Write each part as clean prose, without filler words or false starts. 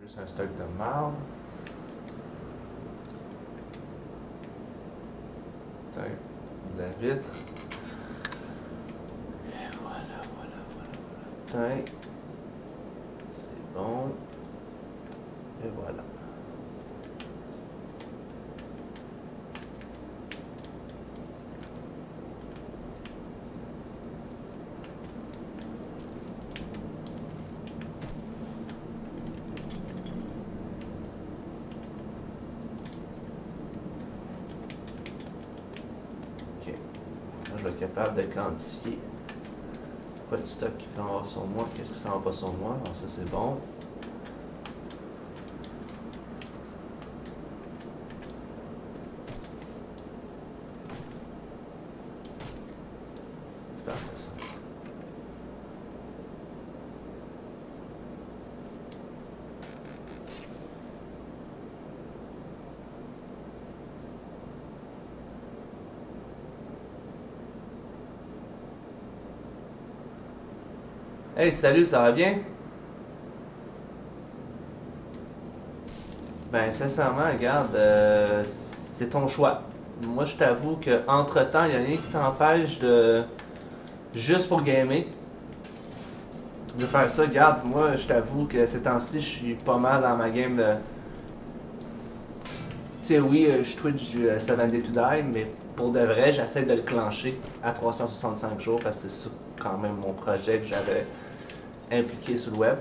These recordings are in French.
Juste un stock de marde. Tiens, de la vitre. Et voilà. Tiens. C'est bon. Et voilà. Ok. Ça, je vais être capable de quantifier pas de stock qui peut en avoir sur moi. Qu'est-ce que ça en va pas sur moi? Alors ça, c'est bon. C'est parfait, ça. Hey, salut, ça va bien? Ben, sincèrement, regarde, c'est ton choix. Moi, je t'avoue que entre-temps, il n'y a rien qui t'empêche de, juste pour gamer, de faire ça. Regarde, moi, je t'avoue que ces temps-ci, je suis pas mal dans ma game de... Tu sais, oui, je Twitch du 7 Day to Die, mais pour de vrai, j'essaie de le clencher à 365 jours parce que c'est ça quand même mon projet que j'avais impliqué sur le web.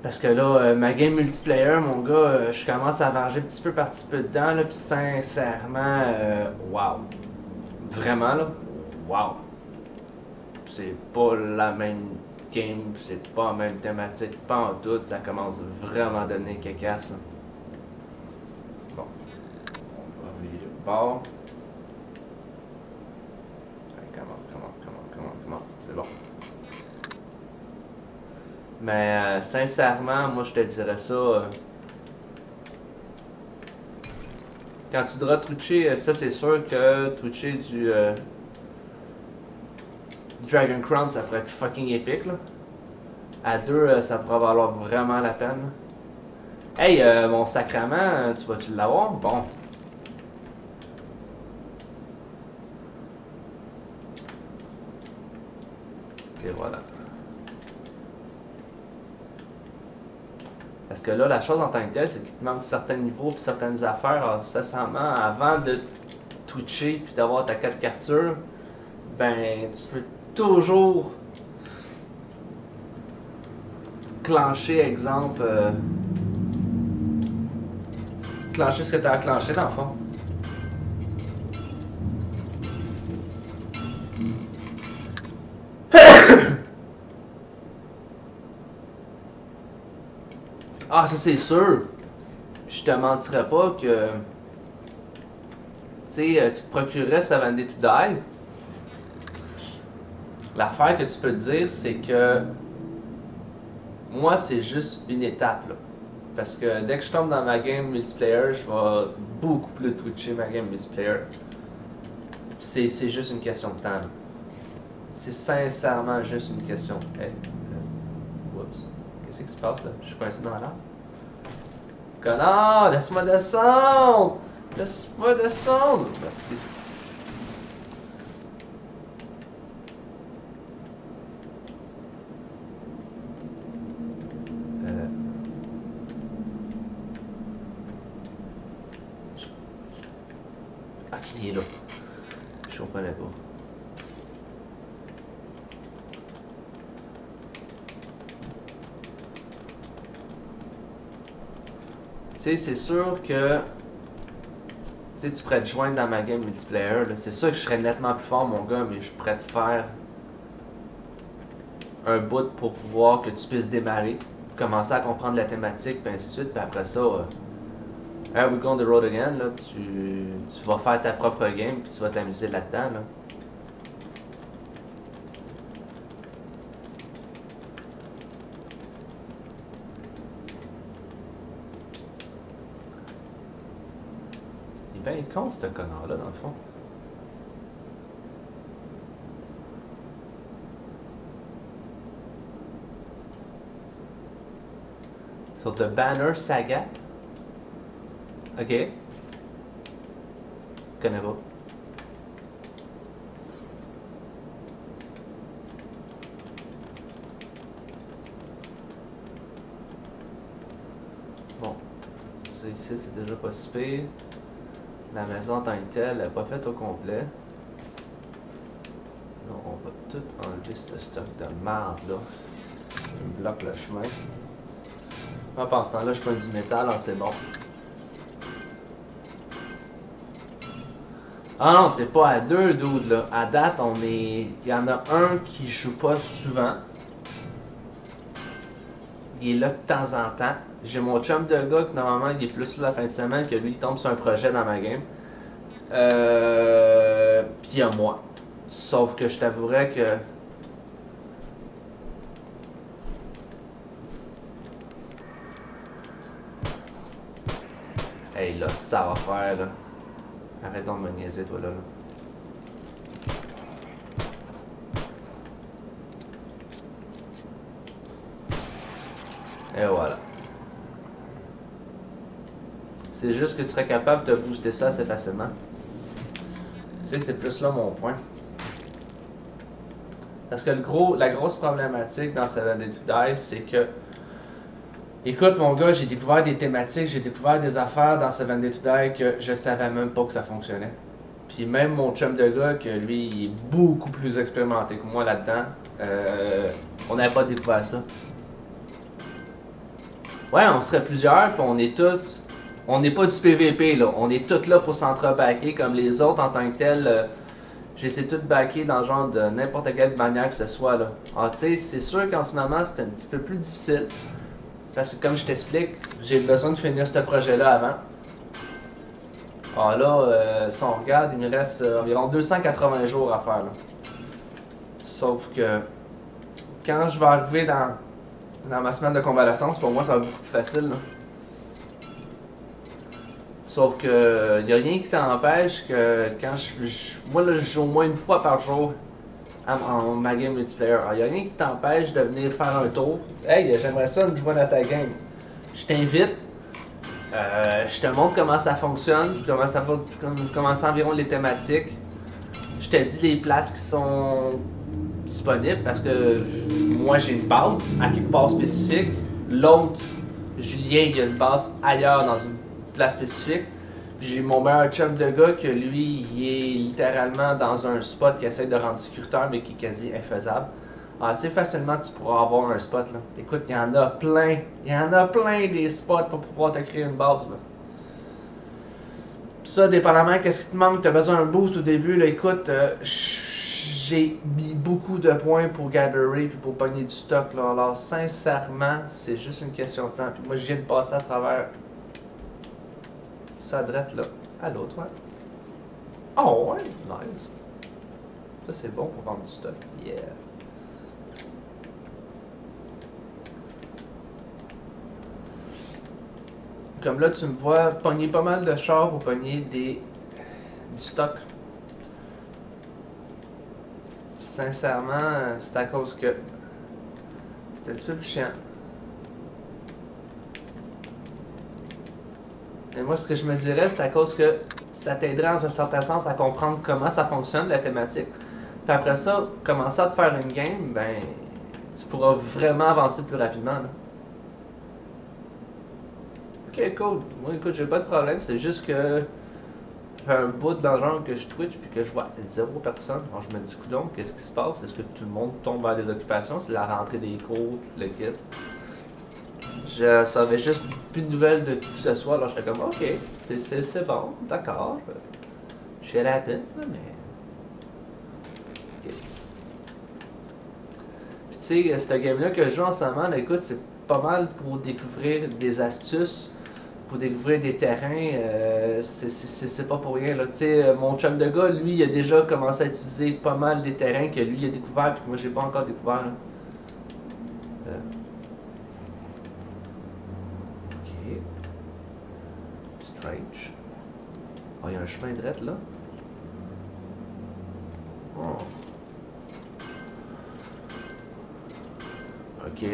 Parce que là, ma game multiplayer, mon gars, je commence à varger petit peu par petit peu dedans, là, puis sincèrement, wow. Vraiment, là, wow. C'est pas la même game, c'est pas la même thématique, pas en tout, ça commence vraiment à donner cacasse, là. Bon, on va virer le bord. Comment, c'est bon. Mais sincèrement, moi je te dirais ça. Quand tu devras twitcher, ça c'est sûr que twitcher du Dragon Crown ça pourrait être fucking épique là. À deux, ça pourrait valoir vraiment la peine. Hey, mon sacrament, tu vas-tu l'avoir? Bon. Et voilà. Parce que là, la chose en tant que telle, c'est qu'il te manque certains niveaux et certaines affaires. Sincèrement, avant de twitcher puis d'avoir ta 4 captures, ben, tu peux toujours clencher, exemple, clencher ce que tu as clenché dans le fond. Ah, ça c'est sûr. Je te mentirais pas que, tu sais, tu te procurerais Seven Day to Die. L'affaire que tu peux te dire, c'est que moi, c'est juste une étape, là. Parce que dès que je tombe dans ma game multiplayer, je vais beaucoup plus twitcher ma game multiplayer. C'est juste une question de temps. C'est sincèrement juste une question. Hey, oups. Qu'est-ce qui se passe là? Je suis coincé dans l'arbre. Connard, laisse-moi descendre! Laisse-moi descendre! Merci. Ah, qui est là? Je comprenais pas. Tu sais, c'est sûr que tu sais, tu pourrais te joindre dans ma game multiplayer. C'est sûr que je serais nettement plus fort, mon gars, mais je pourrais te faire un bout pour pouvoir que tu puisses démarrer, commencer à comprendre la thématique, puis ainsi de suite. Puis après ça, here we go on the road again. Là, tu vas faire ta propre game, puis tu vas t'amuser là-dedans. Là. Il est bien con, ce connard-là, dans le fond. Sur The Banner Saga. Ok. Je connais pas. Bon. Ça ici, c'est déjà pas si pire. La maison en tant que telle, elle n'est pas faite au complet. Là, on va tout enlever ce stock de merde là. Il me bloque le chemin. Ah, pendant ce temps-là, je prends du métal, alors c'est bon. Ah non, c'est pas à deux dudes là. À date, on est. Il y en a un qui joue pas souvent. Il est là de temps en temps. J'ai mon chum de gars que normalement il est plus là la fin de semaine, que lui il tombe sur un projet dans ma game. Puis il y a moi. Sauf que je t'avouerais que. Hey là, ça va faire là. Arrête donc de me niaiser toi là. Et voilà. C'est juste que tu serais capable de booster ça assez facilement. Tu sais, c'est plus là mon point. Parce que la grosse problématique dans Seven Days to Die, c'est que... Écoute mon gars, j'ai découvert des thématiques, j'ai découvert des affaires dans Seven Days to Die que je savais même pas que ça fonctionnait. Puis même mon chum de gars, que lui, il est beaucoup plus expérimenté que moi là-dedans, on n'avait pas découvert ça. Ouais, on serait plusieurs, puis on est tous... On n'est pas du PVP, là. On est tous là pour s'entrebacker comme les autres en tant que tels. J'essaie tout de backer dans le genre de n'importe quelle manière que ce soit, là. Ah, tu sais, c'est sûr qu'en ce moment, c'est un petit peu plus difficile. Parce que comme je t'explique, j'ai besoin de finir ce projet-là avant. Ah là, si on regarde, il me reste environ 280 jours à faire, là. Sauf que... Quand je vais arriver dans ma semaine de convalescence, pour moi, ça va être beaucoup plus facile, là. Sauf que y a rien qui t'empêche que quand moi là je joue au moins une fois par jour en ma game multiplayer. Alors, y a rien qui t'empêche de venir faire un tour. Hey, j'aimerais ça me jouer dans ta game. Je t'invite. Je te montre comment ça fonctionne, comment ça environ les thématiques. Je te dis les places qui sont disponibles parce que moi j'ai une base à quelque part spécifique. L'autre, Julien, il a une base ailleurs dans une place spécifique. J'ai mon meilleur chum de gars que lui, il est littéralement dans un spot qui essaie de rendre sécuritaire mais qui est quasi infaisable. Alors tu sais, facilement tu pourras avoir un spot là. Écoute, il y en a plein. Il y en a plein des spots pour pouvoir te créer une base là. Pis ça, dépendamment qu'est-ce qui te manque, tu as besoin d'un boost au début, là, écoute, j'ai mis beaucoup de points pour gatherer puis pour pogner du stock là. Alors sincèrement, c'est juste une question de temps. Puis moi je viens de passer à travers ça drette là, à l'autre, ouais. Oh ouais, nice. Ça c'est bon pour vendre du stock, yeah. Comme là tu me vois pogner pas mal de chars pour pogner du stock. Sincèrement, c'est à cause que c'est un petit peu plus chiant. Et moi, ce que je me dirais, c'est à cause que ça t'aiderait dans un certain sens à comprendre comment ça fonctionne, la thématique. Puis après ça, commencer à te faire une game, ben, tu pourras vraiment avancer plus rapidement. Là. Ok, cool. Moi, écoute, j'ai pas de problème. C'est juste que ça fait un bout dans le genre que je Twitch puis que je vois zéro personne. Alors je me dis, coudonc, qu'est-ce qui se passe? Est-ce que tout le monde tombe vers des occupations? C'est la rentrée des cours, le kit. Je savais juste plus de nouvelles de qui que ce soit, alors j'étais comme ok, c'est bon, d'accord. Je suis rapide, là, mais. Ok. Puis tu sais, cette game-là que je joue en ce moment, là, écoute, c'est pas mal pour découvrir des astuces, pour découvrir des terrains, c'est pas pour rien, là. Tu sais, mon chum de gars, lui, il a déjà commencé à utiliser pas mal des terrains que lui a découvert, puis que moi j'ai pas encore découvert. Là. Strange. Oh, il y a un chemin direct là. Oh. Ok.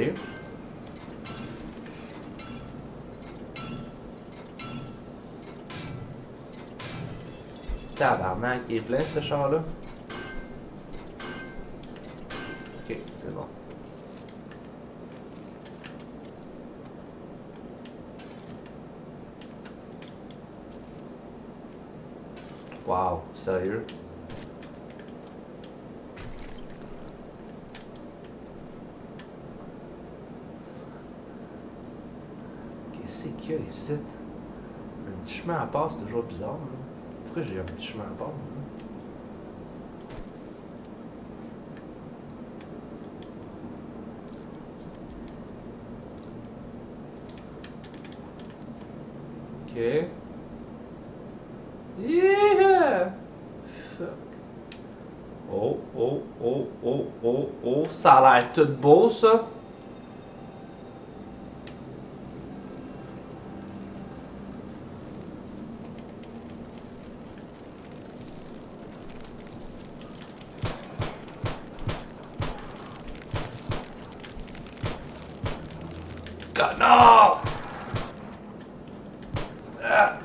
Tabarnak, il est plein ce char-là. Ok, c'est bon. Wow, sérieux? Qu'est-ce qu'il y a ici? Un petit chemin à part, c'est toujours bizarre. Hein? Pourquoi j'ai un petit chemin à part? Hein? Ok. Yeah! Fuck. Oh, oh, oh, oh, oh, oh, ça a l'air tout beau, ça. God, non! Ah.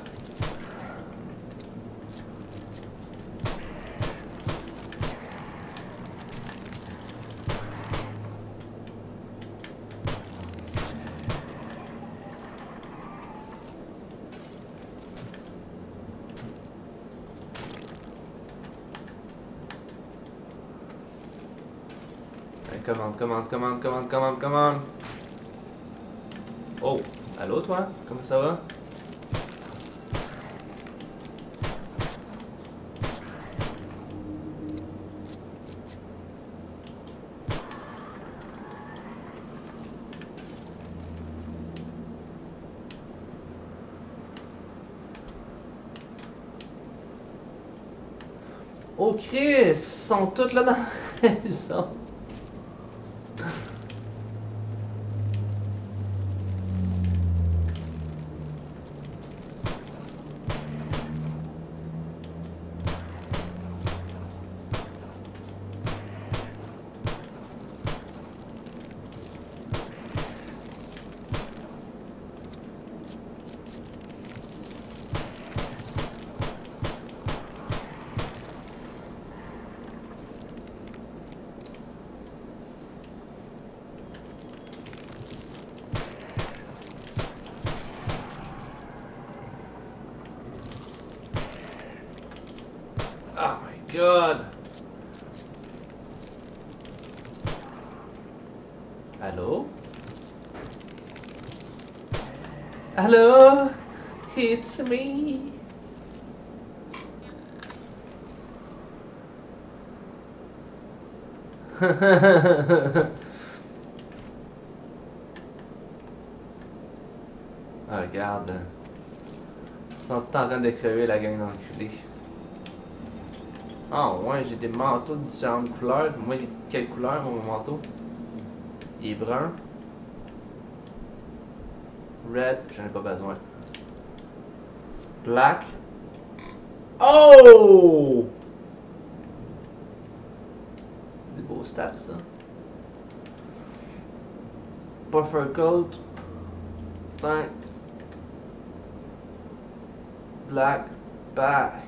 Commande. Oh, allô toi? Comment ça va? Oh Chris, ils sont tous là dans la maison. Oh my god. Allô? Allô? It's me. Ah, regarde. Ils sont en train de crever la gang d'enculés. Ah ouais, j'ai des manteaux de différentes couleurs. Moi, il est de quelle couleur mon manteau? Il est brun. Red, j'en ai pas besoin. Black. Oh! Des beaux stats, ça. Buffer coat. Tank. Black. Back.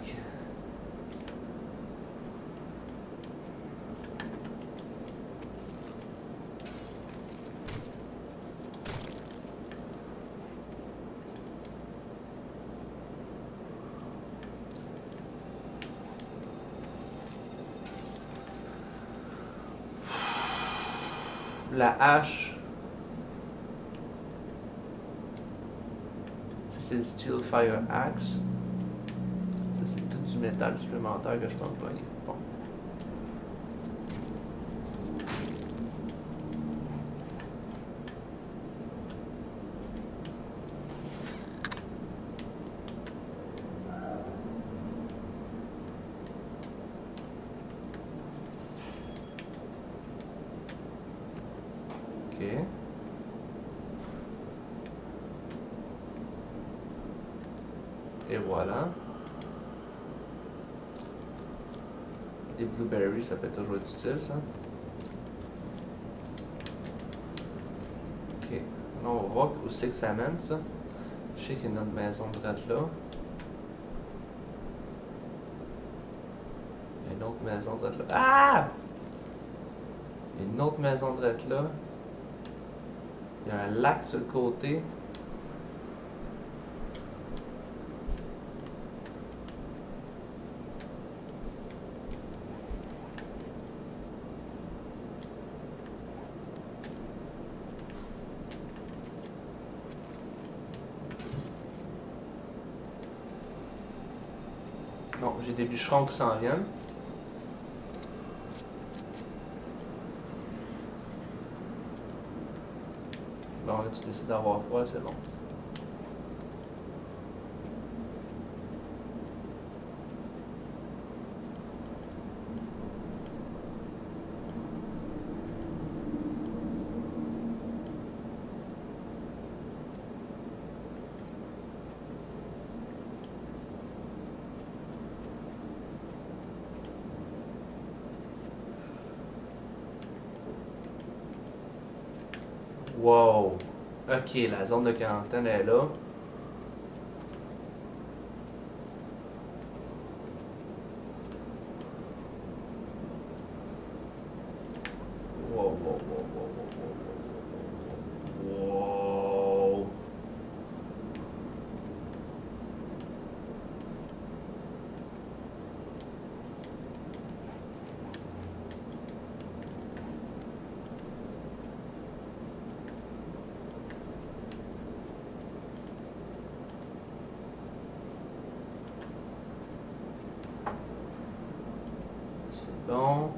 La hache. Ça, c'est le Steel Fire Axe. Ça, c'est tout du métal supplémentaire que je peux employer. Bon. Ok. Et voilà. Des blueberries, ça peut toujours être utile, ça. Ok. Là, on va voir où c'est que ça mène, ça. Je sais qu'il y a notre maison de droite là. une autre maison de là. Ah! Il y a une autre maison de là. Il y a un lac sur le côté. Bon, j'ai des bûcherons qui s'en viennent. Bon, là, tu décides d'avoir froid, c'est bon. Wow! Ok, la zone de quarantaine est là. Wow, wow, wow, wow, wow, wow, wow. C'est bon.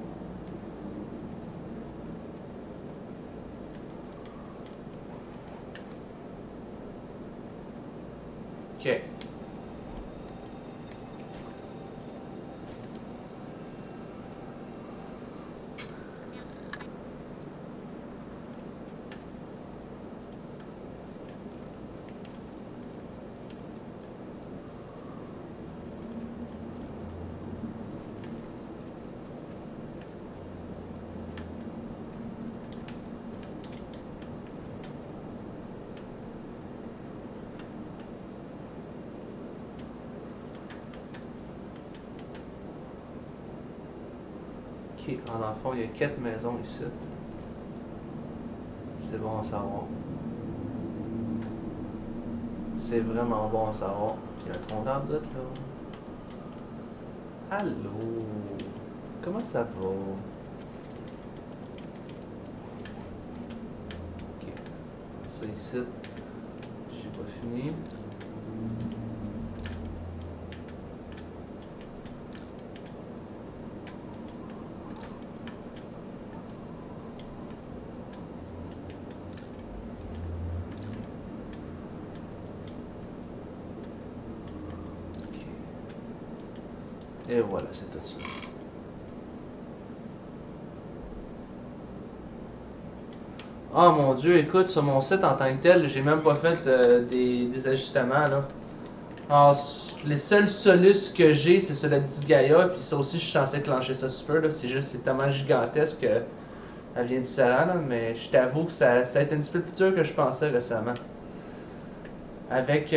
Ok. Ok, en fond, il y a 4 maisons ici. C'est bon à savoir. C'est vraiment bon à savoir. Puis il y a un tronc d'arbre là. Allô? Comment ça va? Ok. Ça ici, j'ai pas fini. Et voilà, c'est tout ça. Oh mon dieu, écoute, sur mon site en tant que tel, j'ai même pas fait des ajustements là. Alors, les seuls solus que j'ai, c'est sur la petite Gaïa, puis ça aussi, je suis censé clencher ça super, là. C'est juste, c'est tellement gigantesque que elle vient différent, là. Mais je t'avoue que ça a été un petit peu plus dur que je pensais récemment. Avec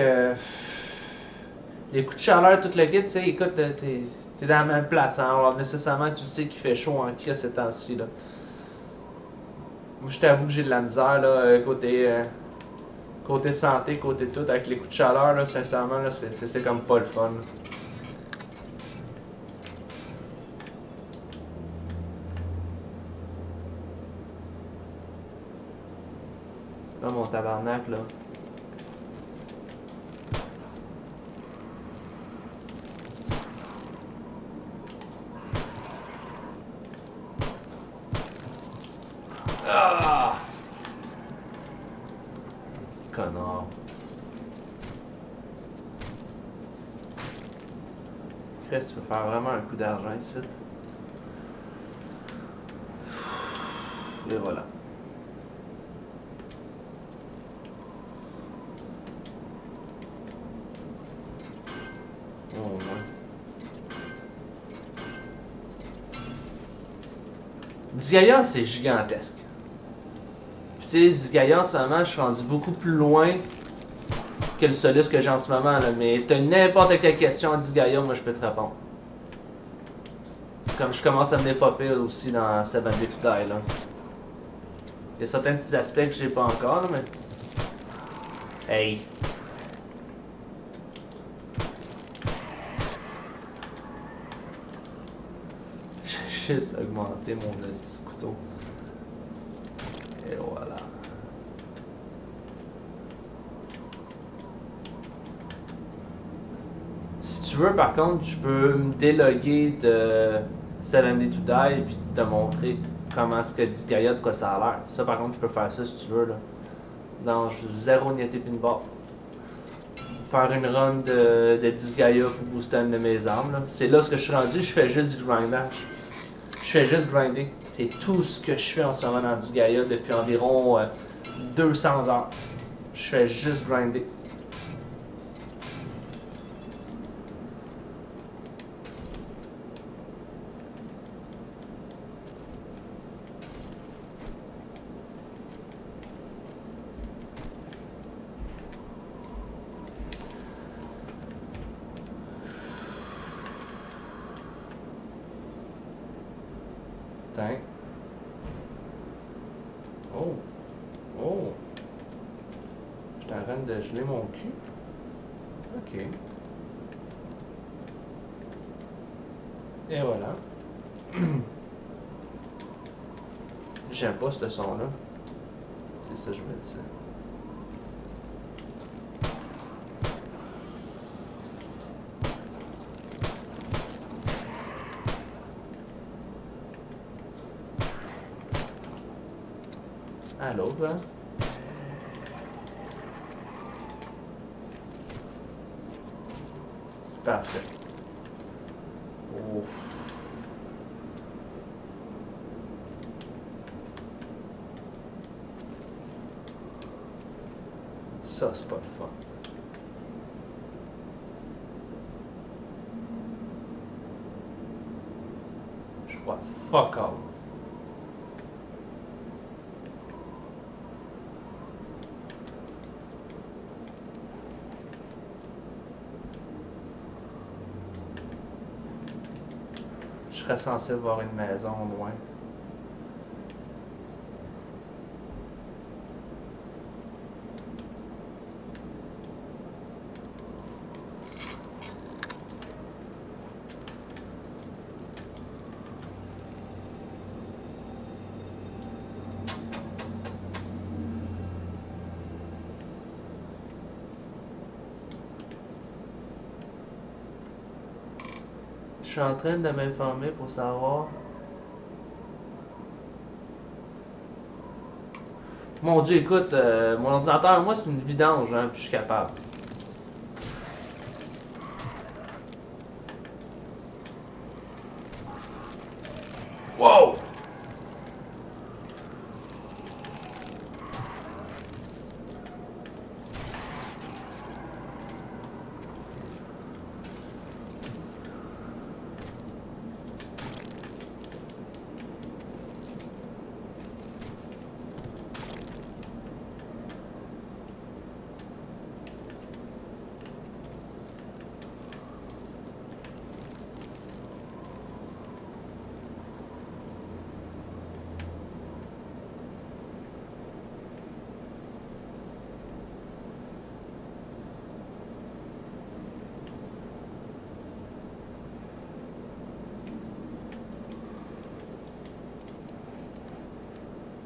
les coups de chaleur, tout le kit, tu sais, écoute, t'es dans la même place, hein. Alors, nécessairement, tu sais qu'il fait chaud en crise ces temps-ci, là. Moi, je t'avoue que j'ai de la misère, là, côté santé, côté tout, avec les coups de chaleur, là, sincèrement, là, c'est comme pas le fun. Là, mon tabarnak, là. Ah! Connard. Chris, tu veux faire vraiment un coup d'argent ici? Et voilà. Au moins. Disgaea, c'est gigantesque. Puis tu sais, Disgaea, en ce moment, je suis rendu beaucoup plus loin que le Solus que j'ai en ce moment, là. Mais t'as n'importe quelle question à Disgaea, moi je peux te répondre. comme je commence à venir pas pire aussi dans 7 Days to Die là. Il y a certains petits aspects que j'ai pas encore, là, mais. Hey! J'ai juste augmenté mon petit couteau. Et voilà. Si tu veux, par contre, je peux me déloguer de 7 Days to Die et puis te montrer comment ce que dit Gaia, de quoi ça a l'air. Ça, par contre, je peux faire ça si tu veux. Là. Dans zéro niente pinball. Faire une run de 10 Gaia pour booster une de mes armes. C'est là ce que je suis rendu, je fais juste du grindage. Je fais juste grinder. C'est tout ce que je fais en ce moment dans 10 Gaia depuis environ 200 heures. Je fais juste grinder. Putain. Oh. Oh. Je suis en train de geler mon cul. Ok. Et voilà. J'aime pas ce son-là. C'est ça que je me disais. À l'autre, là. Parfait. Ouf. Ça, c'est pas le fun. Je crois fuck all. Je serais censé voir une maison au loin. Je suis en train de m'informer pour savoir. Mon Dieu, écoute, mon ordinateur, moi, c'est une vidange, hein, puis je suis capable. Wow!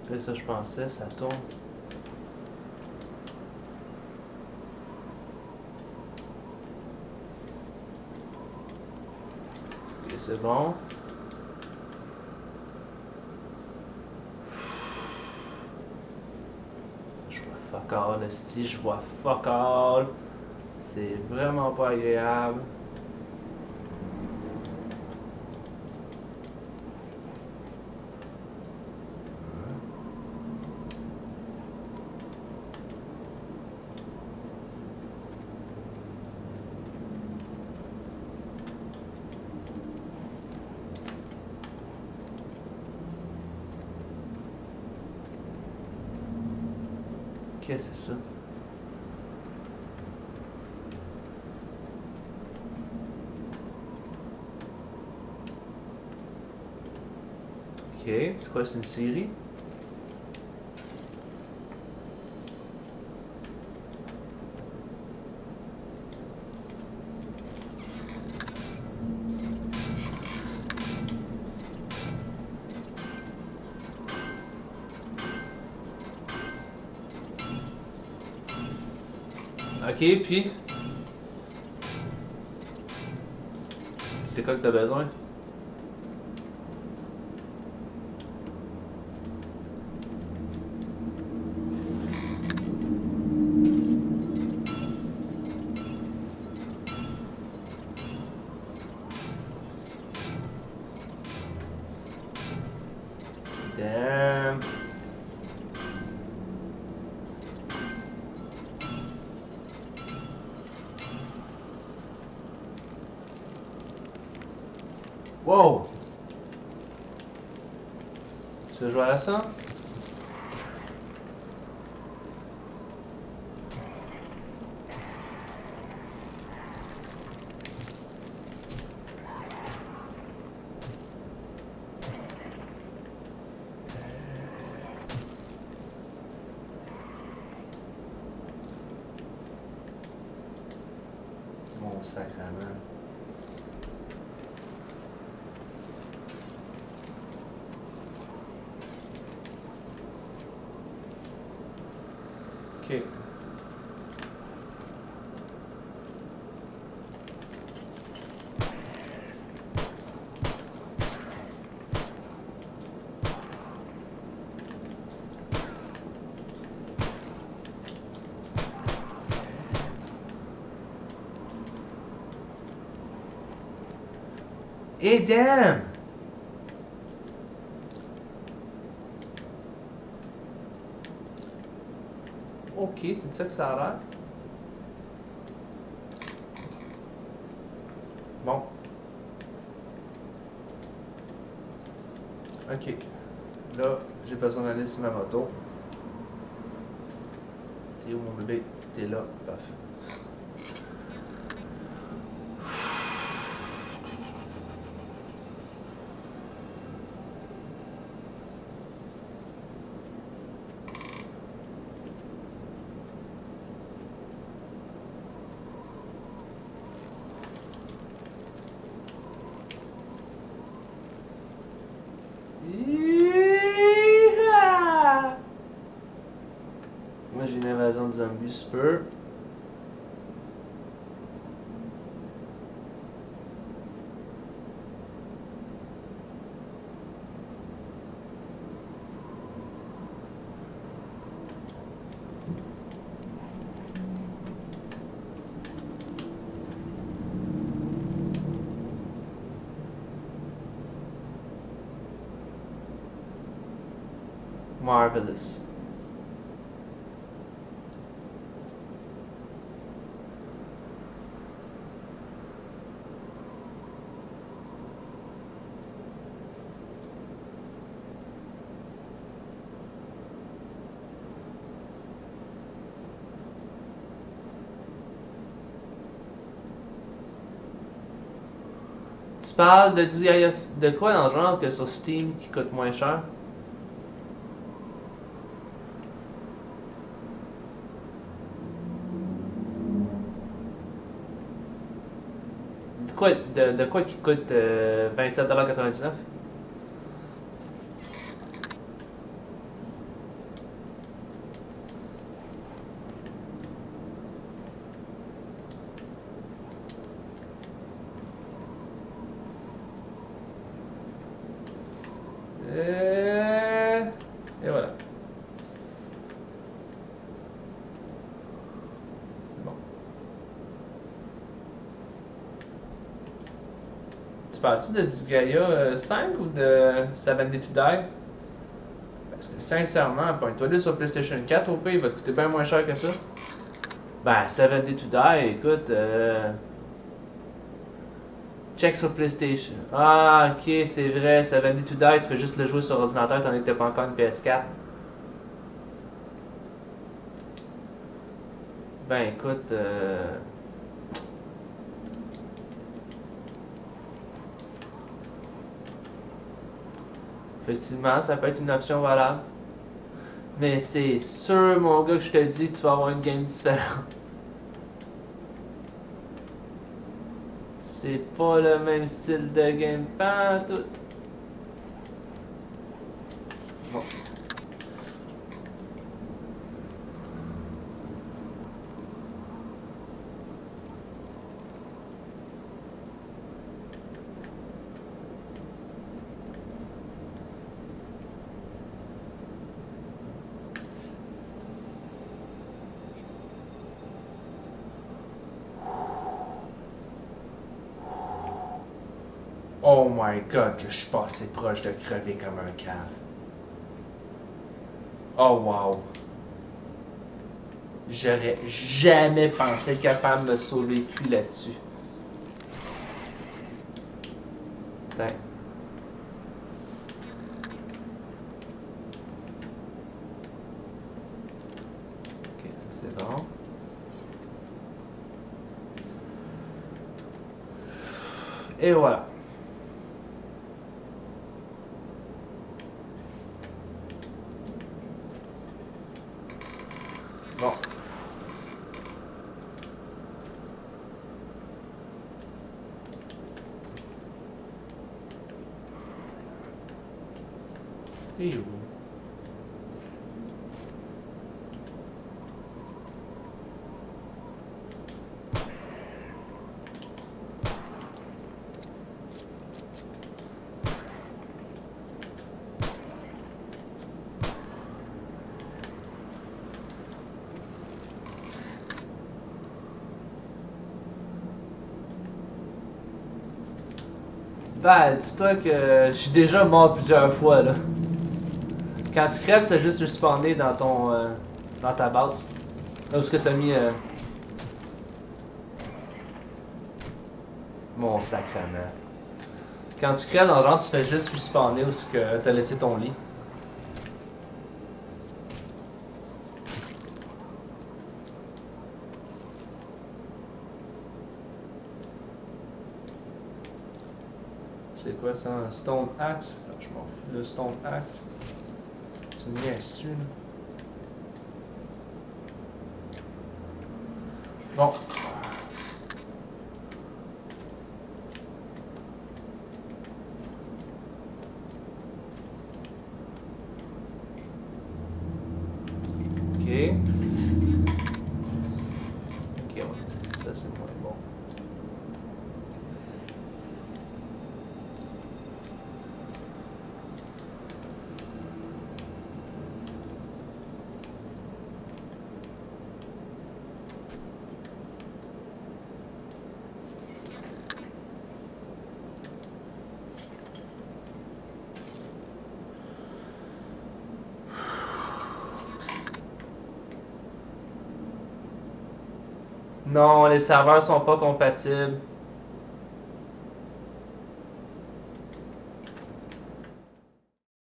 C'est ça, je pensais, ça tourne. Ok, c'est bon. Je vois fuck all, esti, je vois fuck all. C'est vraiment pas agréable. Qu'est-ce que c'est ça? c'est quoi, c'est une série? Ok, puis... C'est quoi que t'as besoin? Damn. Wow! Tu veux jouer à ça? Mon sacrement. Ok. Et damn! Ok, c'est de ça que ça a l'air. Bon. Ok. Là, j'ai besoin d'aller sur ma moto. T'es où mon bébé? T'es là. Parfait. Yeehaw! Moi j'ai une invasion de zombies super. Marvelous. Tu parles de quoi dans le genre que sur Steam qui coûte moins cher? De quoi qui coûte 27,99$? Et voilà. Bon. Tu parles-tu de Disgaea 5 ou de 72 Die? Parce que sincèrement, pointe-toi là sur PlayStation 4, au pire, il va te coûter bien moins cher que ça. Ben, 72 Die, écoute, check sur PlayStation. Ah, ok, c'est vrai, 72 Die, tu fais juste le jouer sur ordinateur, t'en étais pas encore une PS4. Ben, écoute, Effectivement, ça peut être une option valable. Mais c'est sûr, mon gars, que je te dis, tu vas avoir une game différente. C'est pas le même style de game, pas tout. Bon. Oh my god, que je suis passé proche de crever comme un cave. Oh wow. J'aurais jamais pensé être capable de me sauver le cul là-dessus. Putain. Ok, ça c'est bon. Et voilà. Bon. T'es où? Ben, dis-toi que je suis déjà mort plusieurs fois là. Quand tu crèves, c'est juste respawner dans ton. Dans ta base. Là où est-ce que t'as mis. Mon sacrement. Quand tu crèves dans le genre, tu fais juste respawner où est-ce que t'as laissé ton lit. C'est quoi ça? Un Stone Axe? Ah, je m'en fous le Stone Axe. Tu me niaises-tu là? Bon. Ok. Ok, ouais. Ça c'est moins bon. Non, les serveurs sont pas compatibles.